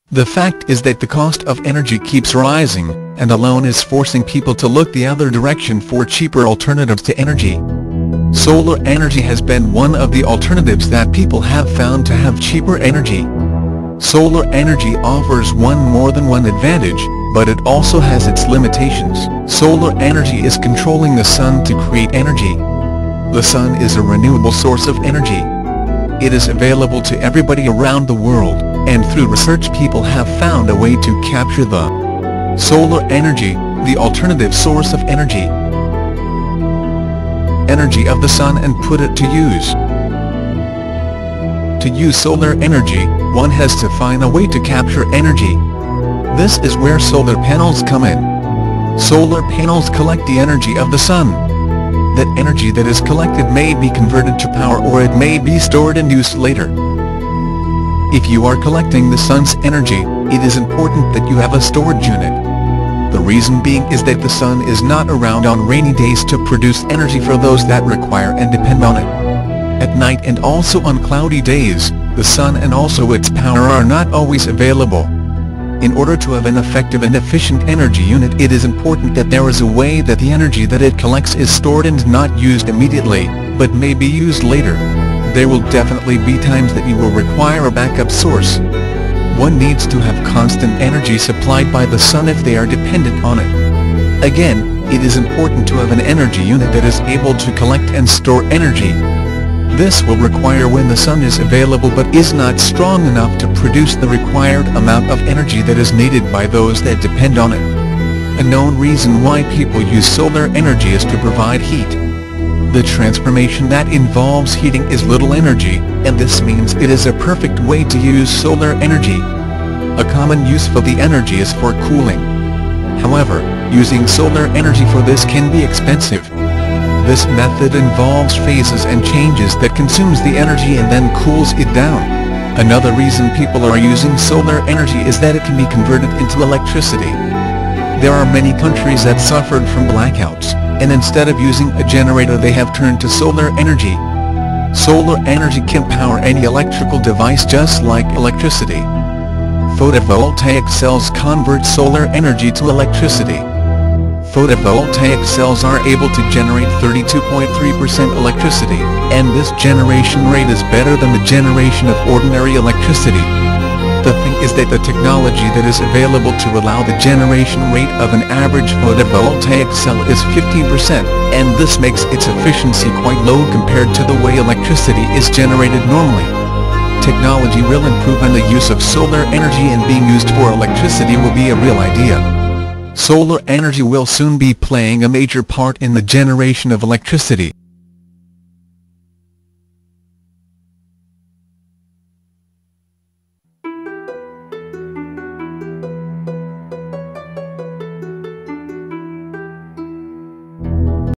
The fact is that the cost of energy keeps rising, and alone is forcing people to look the other direction for cheaper alternatives to energy. Solar energy has been one of the alternatives that people have found to have cheaper energy. Solar energy offers more than one advantage, but it also has its limitations. Solar energy is controlling the sun to create energy. The sun is a renewable source of energy. It is available to everybody around the world, and through research people have found a way to capture the solar energy, the alternative source of energy of the sun, and put it to use. To use solar energy, one has to find a way to capture energy. This is where solar panels come in. Solar panels collect the energy of the sun. That energy that is collected may be converted to power, or it may be stored and used later. If you are collecting the sun's energy, it is important that you have a storage unit. The reason being is that the sun is not around on rainy days to produce energy for those that require and depend on it. At night and also on cloudy days, the sun and also its power are not always available. In order to have an effective and efficient energy unit, it is important that there is a way that the energy that it collects is stored and not used immediately, but may be used later. There will definitely be times that you will require a backup source. One needs to have constant energy supplied by the sun if they are dependent on it. Again, it is important to have an energy unit that is able to collect and store energy. This will require when the sun is available but is not strong enough to produce the required amount of energy that is needed by those that depend on it. A known reason why people use solar energy is to provide heat. The transformation that involves heating is little energy, and this means it is a perfect way to use solar energy. A common use for the energy is for cooling. However, using solar energy for this can be expensive. This method involves phases and changes that consumes the energy and then cools it down. Another reason people are using solar energy is that it can be converted into electricity. There are many countries that suffered from blackouts, and instead of using a generator they have turned to solar energy. Solar energy can power any electrical device just like electricity. Photovoltaic cells convert solar energy to electricity. Photovoltaic cells are able to generate 32.3% electricity, and this generation rate is better than the generation of ordinary electricity. The thing is that the technology that is available to allow the generation rate of an average photovoltaic cell is 15%, and this makes its efficiency quite low compared to the way electricity is generated normally. Technology will improve, and the use of solar energy and being used for electricity will be a real idea. Solar energy will soon be playing a major part in the generation of electricity.